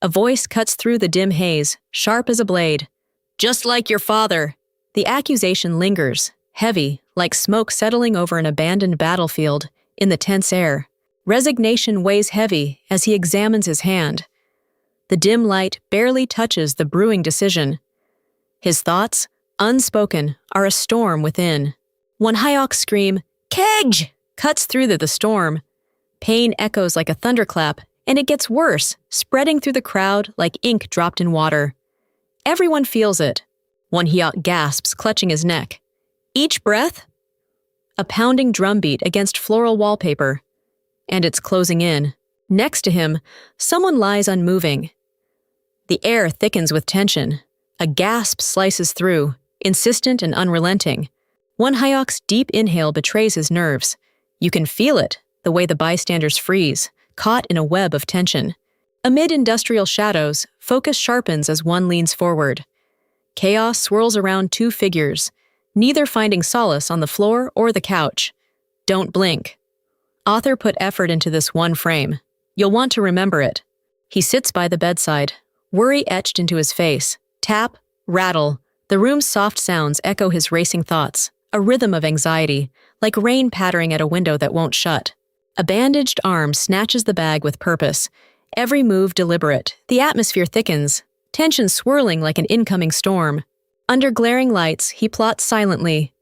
A voice cuts through the dim haze, sharp as a blade. "Just like your father." The accusation lingers, heavy, like smoke settling over an abandoned battlefield, in the tense air. Resignation weighs heavy as he examines his hand. The dim light barely touches the brewing decision. His thoughts, unspoken, are a storm within. Wonhyeok's scream, "Kej!" cuts through the storm. Pain echoes like a thunderclap, and it gets worse, spreading through the crowd like ink dropped in water. Everyone feels it. Wonhyeok gasps, clutching his neck. Each breath? A pounding drumbeat against floral wallpaper. And it's closing in. Next to him, someone lies unmoving. The air thickens with tension. A gasp slices through, insistent and unrelenting. Wonhyeok's deep inhale betrays his nerves. You can feel it, the way the bystanders freeze, caught in a web of tension. Amid industrial shadows, focus sharpens as one leans forward. Chaos swirls around two figures, neither finding solace on the floor or the couch. Don't blink. Author put effort into this one frame. You'll want to remember it. He sits by the bedside, worry etched into his face. Tap, rattle. The room's soft sounds echo his racing thoughts, a rhythm of anxiety, like rain pattering at a window that won't shut. A bandaged arm snatches the bag with purpose, every move deliberate. The atmosphere thickens, tension swirling like an incoming storm. Under glaring lights, he plots silently.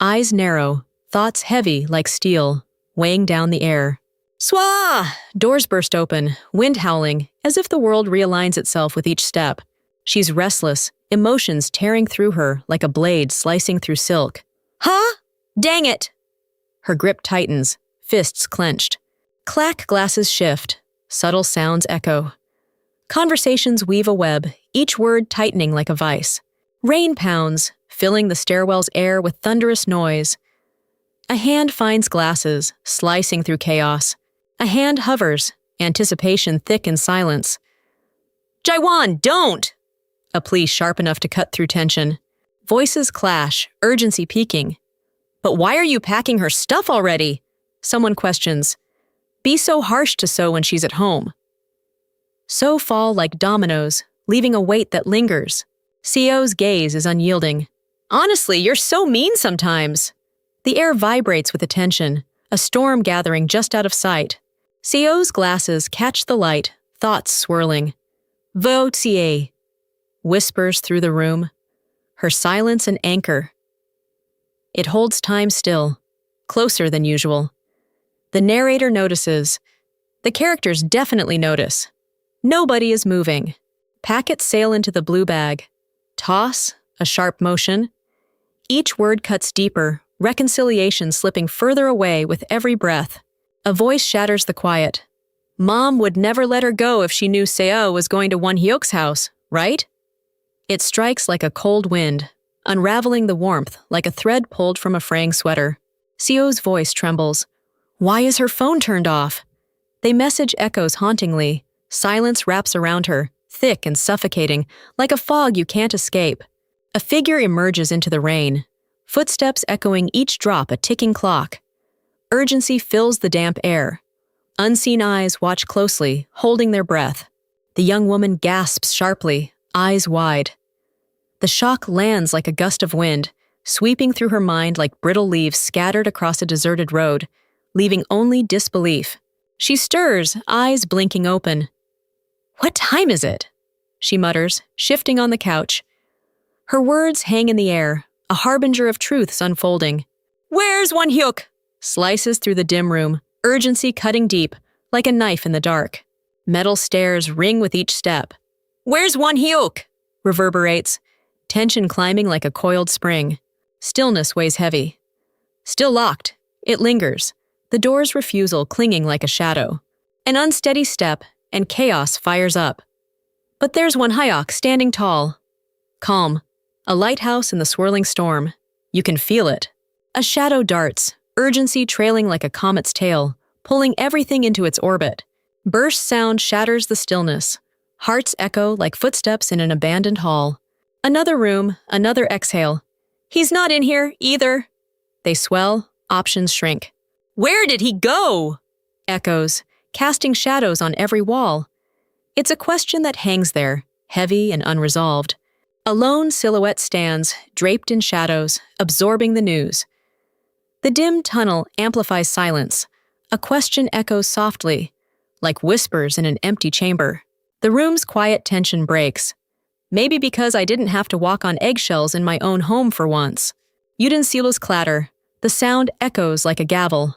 Eyes narrow, thoughts heavy like steel, weighing down the air. Swah! Doors burst open, wind howling, as if the world realigns itself with each step. She's restless, emotions tearing through her like a blade slicing through silk. Huh? Dang it! Her grip tightens, fists clenched. Clack glasses shift, subtle sounds echo. Conversations weave a web, each word tightening like a vice. Rain pounds, filling the stairwell's air with thunderous noise. A hand finds glasses, slicing through chaos. A hand hovers, anticipation thick in silence. Jaewon, don't! A plea sharp enough to cut through tension. Voices clash, urgency peaking. But why are you packing her stuff already? Someone questions. Be so harsh to Seou when she's at home. Seou fall like dominoes, leaving a weight that lingers. Seou's gaze is unyielding. Honestly, you're so mean sometimes. The air vibrates with attention, a storm gathering just out of sight. Seou's glasses catch the light, thoughts swirling. WEBTOON, whispers through the room, her silence an anchor. It holds time still, closer than usual. The narrator notices. The characters definitely notice. Nobody is moving. Packets sail into the blue bag. Toss, a sharp motion. Each word cuts deeper, reconciliation slipping further away with every breath. A voice shatters the quiet. Mom would never let her go if she knew Seou was going to Wonhyeok's house, right? It strikes like a cold wind, unraveling the warmth like a thread pulled from a fraying sweater. Seou's voice trembles. Why is her phone turned off? The message echoes hauntingly. Silence wraps around her, thick and suffocating, like a fog you can't escape. A figure emerges into the rain, footsteps echoing each drop a ticking clock. Urgency fills the damp air. Unseen eyes watch closely, holding their breath. The young woman gasps sharply, eyes wide. The shock lands like a gust of wind, sweeping through her mind like brittle leaves scattered across a deserted road, leaving only disbelief. She stirs, eyes blinking open. What time is it? She mutters, shifting on the couch. Her words hang in the air, a harbinger of truths unfolding. Where's Wonhyeok? Slices through the dim room, urgency cutting deep, like a knife in the dark. Metal stairs ring with each step. Where's Wonhyeok? Reverberates, tension climbing like a coiled spring. Stillness weighs heavy. Still locked, it lingers, the door's refusal clinging like a shadow. An unsteady step, and chaos fires up. But there's Wonhyeok standing tall. Calm, a lighthouse in the swirling storm. You can feel it. A shadow darts, urgency trailing like a comet's tail, pulling everything into its orbit. Burst sound shatters the stillness. Hearts echo like footsteps in an abandoned hall. Another room, another exhale. He's not in here, either. They swell, options shrink. Where did he go? Echoes, casting shadows on every wall. It's a question that hangs there, heavy and unresolved. A lone silhouette stands, draped in shadows, absorbing the news. The dim tunnel amplifies silence. A question echoes softly, like whispers in an empty chamber. The room's quiet tension breaks. Maybe because I didn't have to walk on eggshells in my own home for once. Utensil's clatter. The sound echoes like a gavel.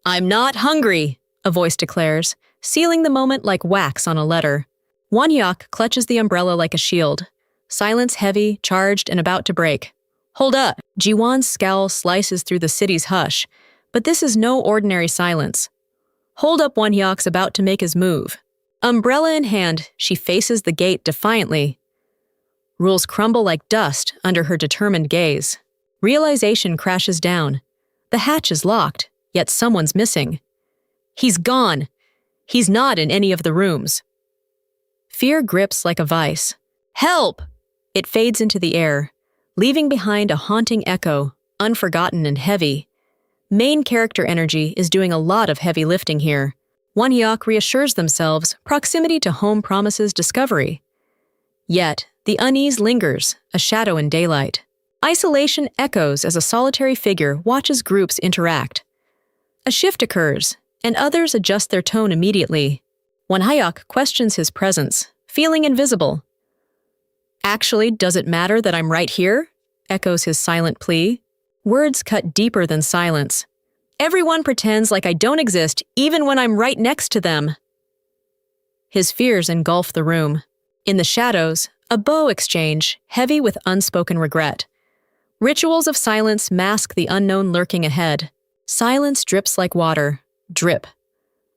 "I'm not hungry," a voice declares, sealing the moment like wax on a letter. Wonhyeok clutches the umbrella like a shield. Silence heavy, charged, and about to break. "Hold up!" Jiwon's scowl slices through the city's hush, but this is no ordinary silence. "Hold up!" Wonhyeok's about to make his move. Umbrella in hand, she faces the gate defiantly. Rules crumble like dust under her determined gaze. Realization crashes down. The hatch is locked, yet someone's missing. He's gone. He's not in any of the rooms. Fear grips like a vice. "Help!" It fades into the air, leaving behind a haunting echo, unforgotten and heavy. Main character energy is doing a lot of heavy lifting here. Wonhyeok reassures themselves proximity to home promises discovery. Yet, the unease lingers, a shadow in daylight. Isolation echoes as a solitary figure watches groups interact. A shift occurs, and others adjust their tone immediately. Wonhyeok questions his presence, feeling invisible. "Actually, does it matter that I'm right here?" echoes his silent plea. Words cut deeper than silence. "Everyone pretends like I don't exist even when I'm right next to them." His fears engulf the room. In the shadows, a bow exchange, heavy with unspoken regret. Rituals of silence mask the unknown lurking ahead. Silence drips like water. Drip.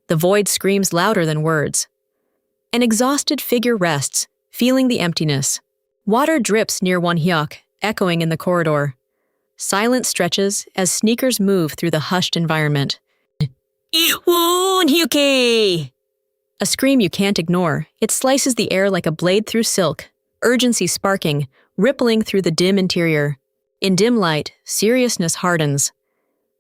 The void screams louder than words. An exhausted figure rests, feeling the emptiness. Water drips near Wonhyeok, echoing in the corridor. Silence stretches as sneakers move through the hushed environment. "Wonhyeok!" A scream you can't ignore. It slices the air like a blade through silk, urgency sparking, rippling through the dim interior. In dim light, seriousness hardens.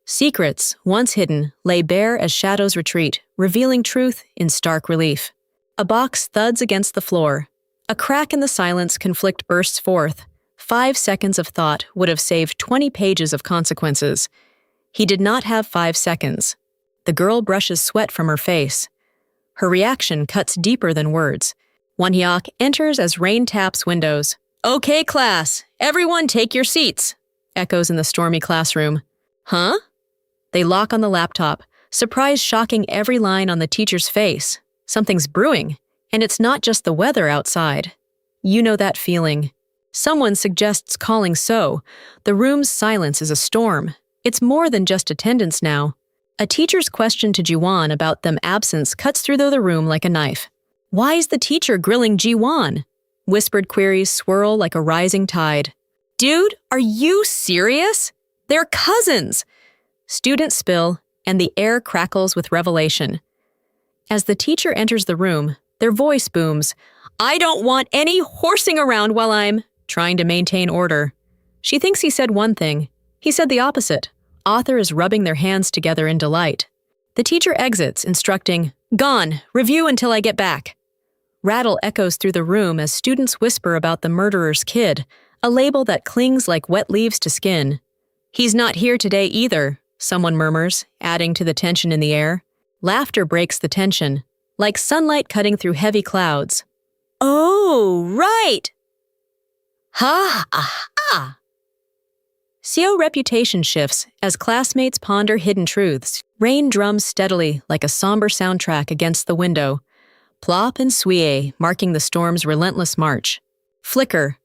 Secrets, once hidden, lay bare as shadows retreat, revealing truth in stark relief. A box thuds against the floor. A crack in the silence conflict bursts forth. 5 seconds of thought would have saved 20 pages of consequences. He did not have 5 seconds. The girl brushes sweat from her face. Her reaction cuts deeper than words. Wonhyeok enters as rain taps windows. "Okay, class, everyone take your seats," echoes in the stormy classroom. "Huh?" They lock on the laptop, surprise shocking every line on the teacher's face. Something's brewing, and it's not just the weather outside. You know that feeling. Someone suggests calling Seou. The room's silence is a storm. It's more than just attendance now. A teacher's question to Jiwon about them absence cuts through the room like a knife. "Why is the teacher grilling Jiwon?" Whispered queries swirl like a rising tide. "Dude, are you serious? They're cousins!" Students spill, and the air crackles with revelation. As the teacher enters the room, their voice booms. "I don't want any horsing around while I'm..." trying to maintain order. She thinks he said one thing. He said the opposite. Author is rubbing their hands together in delight. The teacher exits, instructing, "Gone, review until I get back." Rattle echoes through the room as students whisper about the murderer's kid, a label that clings like wet leaves to skin. "He's not here today either," someone murmurs, adding to the tension in the air. Laughter breaks the tension, like sunlight cutting through heavy clouds. "Oh, right!" "Ha, aha!" Seou's reputation shifts as classmates ponder hidden truths. Rain drums steadily like a somber soundtrack against the window. Plop and sway, marking the storm's relentless march. Flicker.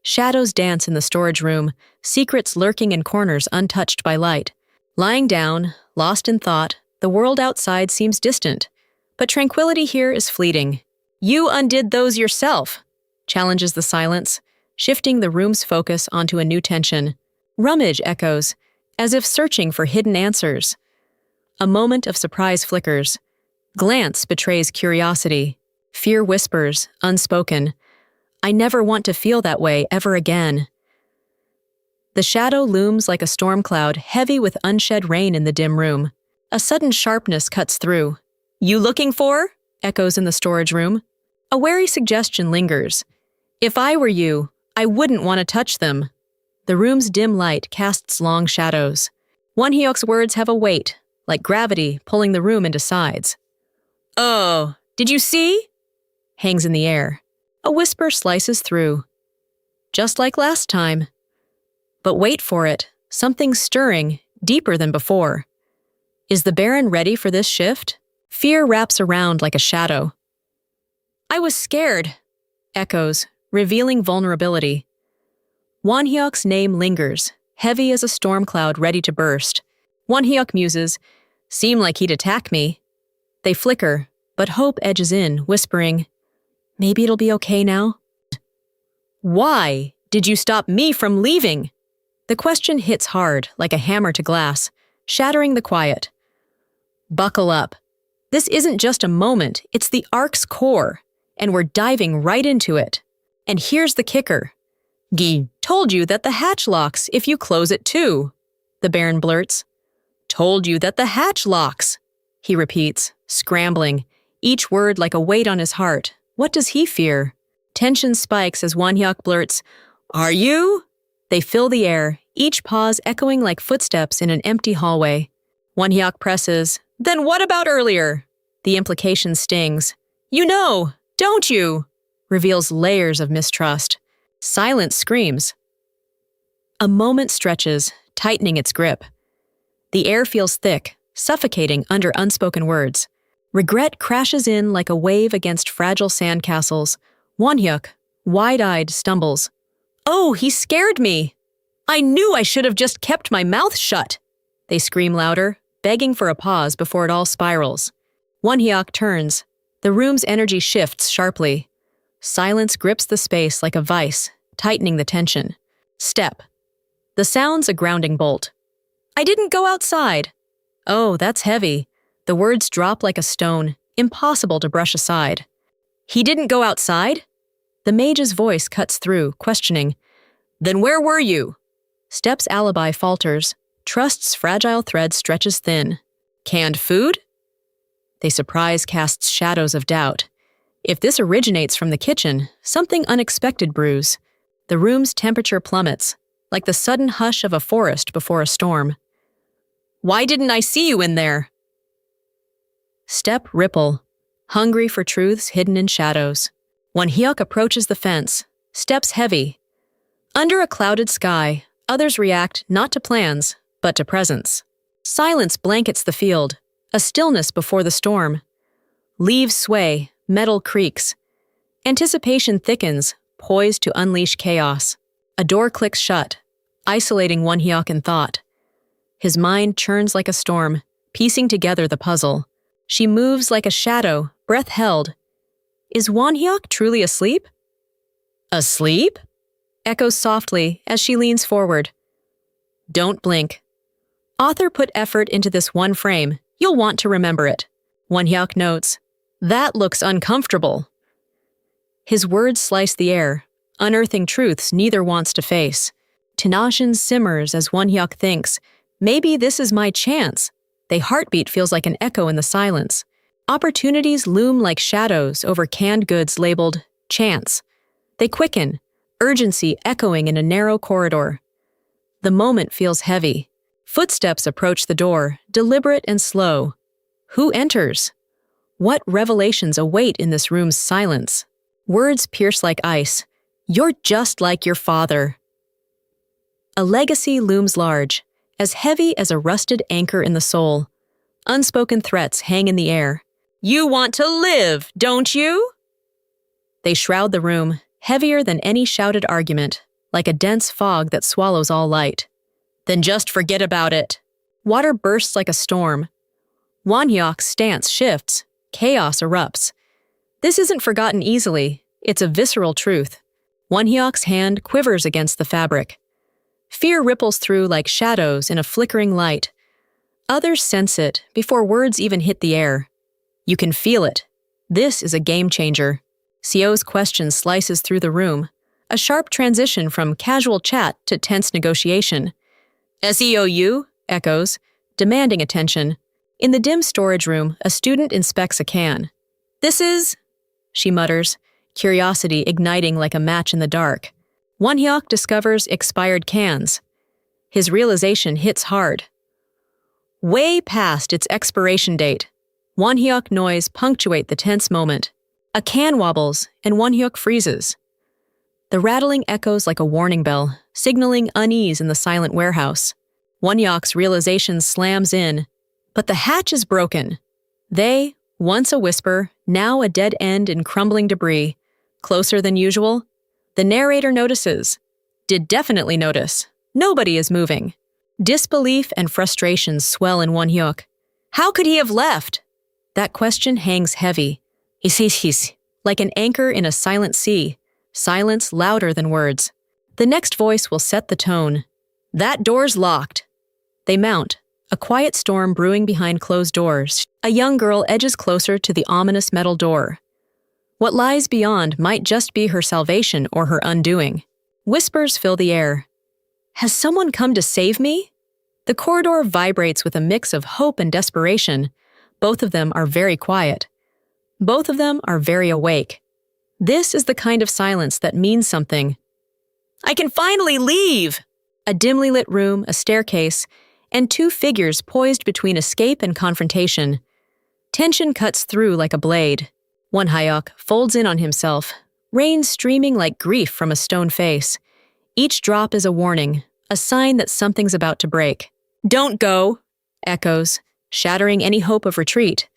Shadows dance in the storage room, secrets lurking in corners untouched by light. Lying down, lost in thought, the world outside seems distant. But tranquility here is fleeting. "You undid those yourself," challenges the silence, shifting the room's focus onto a new tension. Rummage echoes, as if searching for hidden answers. A moment of surprise flickers. Glance betrays curiosity. Fear whispers, unspoken. "I never want to feel that way ever again." The shadow looms like a storm cloud, heavy with unshed rain in the dim room. A sudden sharpness cuts through. "You looking for?" echoes in the storage room. A wary suggestion lingers. If I were you, I wouldn't want to touch them. The room's dim light casts long shadows. Wonhyeok's words have a weight, like gravity pulling the room into sides. Oh, did you see? Hangs in the air. A whisper slices through. Just like last time. But wait for it, something stirring, deeper than before. Is the Baron ready for this shift? Fear wraps around like a shadow. I was scared, echoes, revealing vulnerability. Wonhyeok's name lingers, heavy as a storm cloud ready to burst. Wonhyeok muses, seem like he'd attack me. They flicker, but hope edges in, whispering, maybe it'll be okay now. Why did you stop me from leaving? The question hits hard, like a hammer to glass, shattering the quiet. Buckle up. This isn't just a moment, it's the arc's core, and we're diving right into it. And here's the kicker. Gi told you that the hatch locks if you close it too, the Baron blurts. Told you that the hatch locks, he repeats, scrambling, each word like a weight on his heart. What does he fear? Tension spikes as Wonhyeok blurts, Are you? They fill the air, each pause echoing like footsteps in an empty hallway. Wonhyeok presses, Then what about earlier? The implication stings. You know, don't you? Reveals layers of mistrust. Silence screams. A moment stretches, tightening its grip. The air feels thick, suffocating under unspoken words. Regret crashes in like a wave against fragile sandcastles. Wonhyeok, wide-eyed, stumbles. Oh, he scared me! I knew I should have just kept my mouth shut! They scream louder, begging for a pause before it all spirals. Wonhyeok turns. The room's energy shifts sharply. Silence grips the space like a vice, tightening the tension. Step. The sound's a grounding bolt. I didn't go outside. Oh, that's heavy. The words drop like a stone, impossible to brush aside. He didn't go outside? The mage's voice cuts through, questioning. Then where were you? Step's alibi falters. Trust's fragile thread stretches thin. Canned food? They surprise casts shadows of doubt. If this originates from the kitchen, something unexpected brews. The room's temperature plummets, like the sudden hush of a forest before a storm. Why didn't I see you in there? Step ripple, hungry for truths hidden in shadows. Wonhyeok approaches the fence, steps heavy. Under a clouded sky, others react not to plans, but to presence. Silence blankets the field, a stillness before the storm. Leaves sway, metal creaks. Anticipation thickens, poised to unleash chaos. A door clicks shut, isolating Wonhyeok in thought. His mind churns like a storm, piecing together the puzzle. She moves like a shadow, breath held. Is Wonhyeok truly asleep? Asleep? Echoes softly as she leans forward. Don't blink. Author put effort into this one frame. You'll want to remember it. Wonhyeok notes. That looks uncomfortable. His words slice the air, unearthing truths neither wants to face. Tension simmers as Wonhyeok thinks, maybe this is my chance. They heartbeat feels like an echo in the silence. Opportunities loom like shadows over canned goods labeled chance. They quicken, urgency echoing in a narrow corridor. The moment feels heavy. Footsteps approach the door, deliberate and slow. Who enters? What revelations await in this room's silence? Words pierce like ice. You're just like your father. A legacy looms large, as heavy as a rusted anchor in the soul. Unspoken threats hang in the air. You want to live, don't you? They shroud the room, heavier than any shouted argument, like a dense fog that swallows all light. Then just forget about it. Water bursts like a storm. Wonhyeok's stance shifts. Chaos erupts. This isn't forgotten easily. It's a visceral truth. Wonhyeok's hand quivers against the fabric. Fear ripples through like shadows in a flickering light. Others sense it before words even hit the air. You can feel it. This is a game changer. Seou's question slices through the room, a sharp transition from casual chat to tense negotiation. Seou echoes, demanding attention. In the dim storage room, a student inspects a can. This is, she mutters, curiosity igniting like a match in the dark. Wonhyeok discovers expired cans. His realization hits hard. Way past its expiration date, Wonhyeok noise punctuate the tense moment. A can wobbles, and Wonhyeok freezes. The rattling echoes like a warning bell, signaling unease in the silent warehouse. Wonhyeok's realization slams in, but the hatch is broken. They, once a whisper, now a dead end in crumbling debris. Closer than usual? The narrator notices. Did definitely notice. Nobody is moving. Disbelief and frustration swell in Wonhyeok. How could he have left? That question hangs heavy. His, like an anchor in a silent sea. Silence louder than words. The next voice will set the tone. That door's locked. They mount, a quiet storm brewing behind closed doors. A young girl edges closer to the ominous metal door. What lies beyond might just be her salvation or her undoing. Whispers fill the air. Has someone come to save me? The corridor vibrates with a mix of hope and desperation. Both of them are very quiet. Both of them are very awake. This is the kind of silence that means something. I can finally leave! A dimly lit room, a staircase, and two figures poised between escape and confrontation. Tension cuts through like a blade. Wonhyeok folds in on himself, rain streaming like grief from a stone face. Each drop is a warning, a sign that something's about to break. Don't go, echoes, shattering any hope of retreat.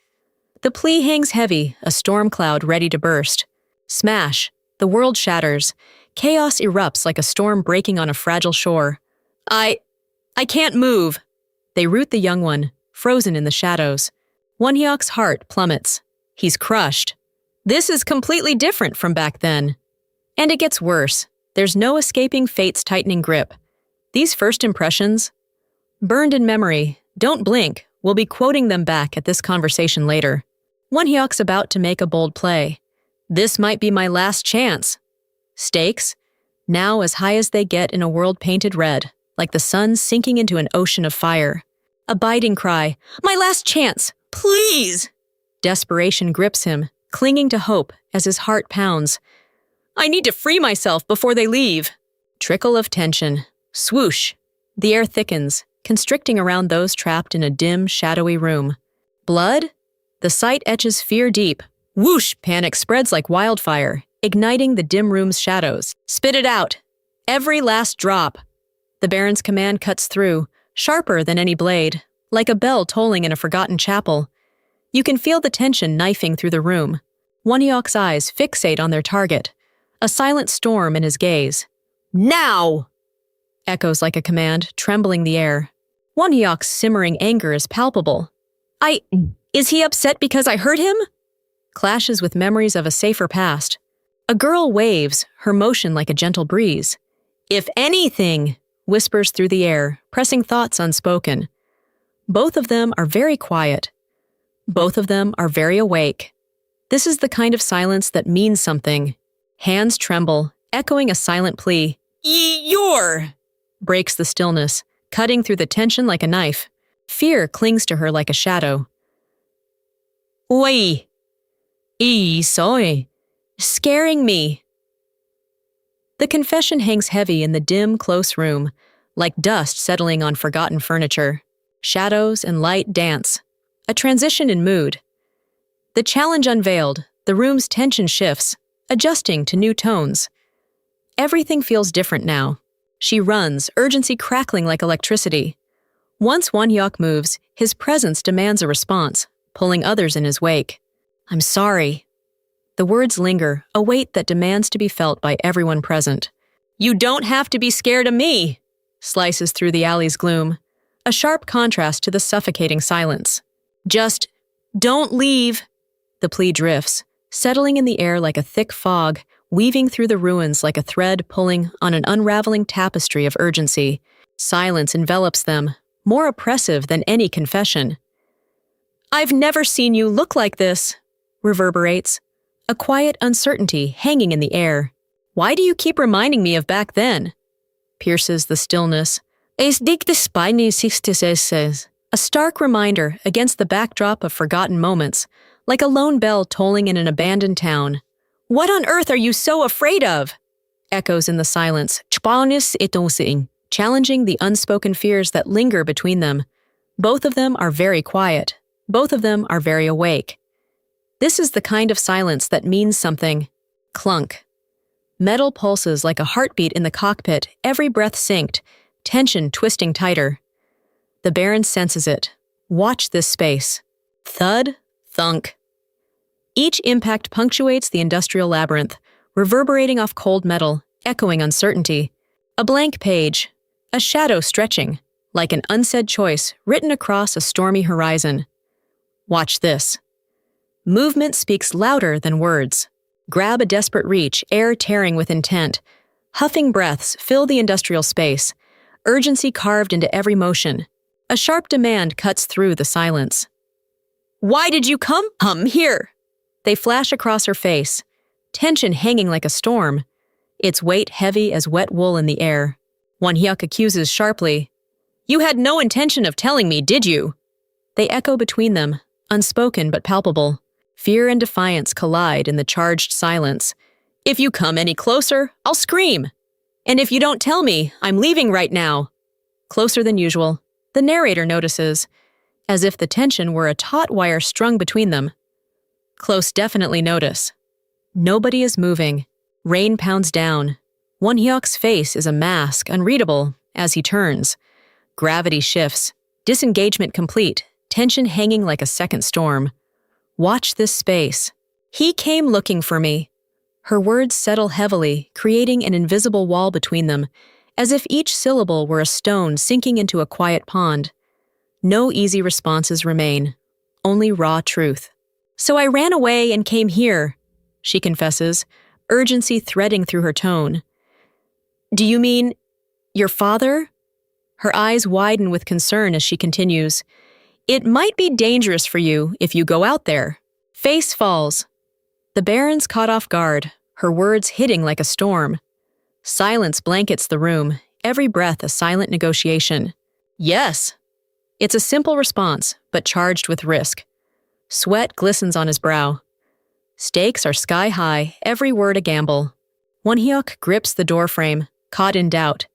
The plea hangs heavy, a storm cloud ready to burst. Smash, the world shatters. Chaos erupts like a storm breaking on a fragile shore. I can't move. They root the young one, frozen in the shadows. Wonhyeok's heart plummets. He's crushed. This is completely different from back then. And it gets worse. There's no escaping fate's tightening grip. These first impressions, burned in memory, don't blink, we'll be quoting them back at this conversation later. Wonhyeok's about to make a bold play. This might be my last chance. Stakes, now as high as they get in a world painted red, like the sun sinking into an ocean of fire. A biting cry, my last chance, please! Desperation grips him, clinging to hope as his heart pounds. I need to free myself before they leave. Trickle of tension. Swoosh. The air thickens, constricting around those trapped in a dim, shadowy room. Blood? The sight etches fear deep. Whoosh! Panic spreads like wildfire, igniting the dim room's shadows. Spit it out. Every last drop. The Baron's command cuts through, sharper than any blade, like a bell tolling in a forgotten chapel. You can feel the tension knifing through the room. Wonhyeok's eyes fixate on their target. A silent storm in his gaze. Now! Echoes like a command, trembling the air. Wonhyeok's simmering anger is palpable. Is he upset because I hurt him? Clashes with memories of a safer past. A girl waves, her motion like a gentle breeze. If anything, whispers through the air, pressing thoughts unspoken. Both of them are very quiet. Both of them are very awake. This is the kind of silence that means something. Hands tremble, echoing a silent plea. You're! Breaks the stillness, cutting through the tension like a knife. Fear clings to her like a shadow. Oi! Soy! Scaring me! The confession hangs heavy in the dim, close room, like dust settling on forgotten furniture. Shadows and light dance. A transition in mood. The challenge unveiled, the room's tension shifts, adjusting to new tones. Everything feels different now. She runs, urgency crackling like electricity. Once Wonhyeok moves, his presence demands a response, pulling others in his wake. I'm sorry. The words linger, a weight that demands to be felt by everyone present. You don't have to be scared of me! Slices through the alley's gloom, a sharp contrast to the suffocating silence. Just don't leave! The plea drifts, settling in the air like a thick fog, weaving through the ruins like a thread pulling on an unraveling tapestry of urgency. Silence envelops them, more oppressive than any confession. I've never seen you look like this, reverberates, a quiet uncertainty hanging in the air. Why do you keep reminding me of back then? Pierces the stillness. A stark reminder against the backdrop of forgotten moments, like a lone bell tolling in an abandoned town. What on earth are you so afraid of? Echoes in the silence, challenging the unspoken fears that linger between them. Both of them are very quiet. Both of them are very awake. This is the kind of silence that means something. Clunk. Metal pulses like a heartbeat in the cockpit, every breath synced, tension twisting tighter. The Baron senses it. Watch this space. Thud, thunk. Each impact punctuates the industrial labyrinth, reverberating off cold metal, echoing uncertainty. A blank page, a shadow stretching, like an unsaid choice written across a stormy horizon. Watch this. Movement speaks louder than words. Grab a desperate reach, air tearing with intent. Huffing breaths fill the industrial space, urgency carved into every motion. A sharp demand cuts through the silence. Why did you come here? They flash across her face, tension hanging like a storm, its weight heavy as wet wool in the air. Wonhyeok accuses sharply, "You had no intention of telling me, did you?" They echo between them, unspoken but palpable. Fear and defiance collide in the charged silence. "If you come any closer, I'll scream. And if you don't tell me, I'm leaving right now." Closer than usual, the narrator notices, as if the tension were a taut wire strung between them. Close definitely notice. Nobody is moving. Rain pounds down. Wonhyeok's face is a mask, unreadable, as he turns. Gravity shifts. Disengagement complete, tension hanging like a second storm. Watch this space. He came looking for me. Her words settle heavily, creating an invisible wall between them, as if each syllable were a stone sinking into a quiet pond. No easy responses remain, only raw truth. "So I ran away and came here," she confesses, urgency threading through her tone. "Do you mean your father?" Her eyes widen with concern as she continues. "It might be dangerous for you if you go out there." Face falls. The Baron's caught off guard, her words hitting like a storm. Silence blankets the room, every breath a silent negotiation. "Yes." It's a simple response, but charged with risk. Sweat glistens on his brow. Stakes are sky high, every word a gamble. Wonhyeok grips the doorframe, caught in doubt.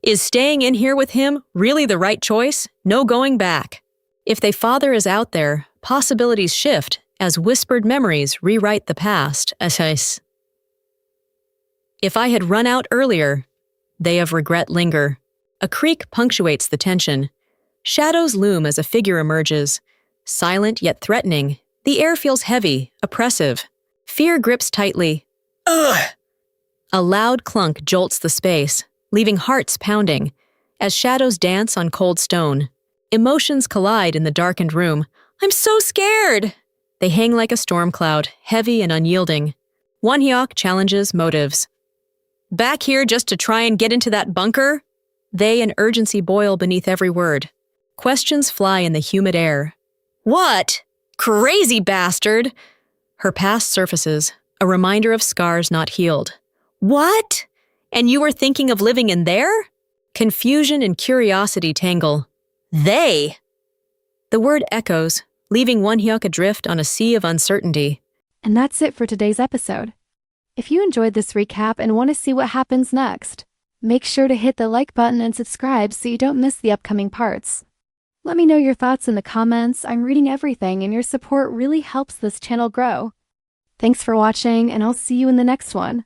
Is staying in here with him really the right choice? No going back. If their father is out there, possibilities shift as whispered memories rewrite the past. If I had run out earlier, they of regret linger. A creak punctuates the tension. Shadows loom as a figure emerges. Silent yet threatening, the air feels heavy, oppressive. Fear grips tightly. Ugh! A loud clunk jolts the space, leaving hearts pounding, as shadows dance on cold stone. Emotions collide in the darkened room. "I'm so scared!" They hang like a storm cloud, heavy and unyielding. Wonhyeok challenges motives. "Back here just to try and get into that bunker?" They and urgency boil beneath every word. Questions fly in the humid air. "What? Crazy bastard!" Her past surfaces, a reminder of scars not healed. "What? And you were thinking of living in there?" Confusion and curiosity tangle. "They?" The word echoes, leaving Wonhyeok adrift on a sea of uncertainty. And that's it for today's episode. If you enjoyed this recap and want to see what happens next, make sure to hit the like button and subscribe so you don't miss the upcoming parts. Let me know your thoughts in the comments. I'm reading everything and your support really helps this channel grow. Thanks for watching and I'll see you in the next one.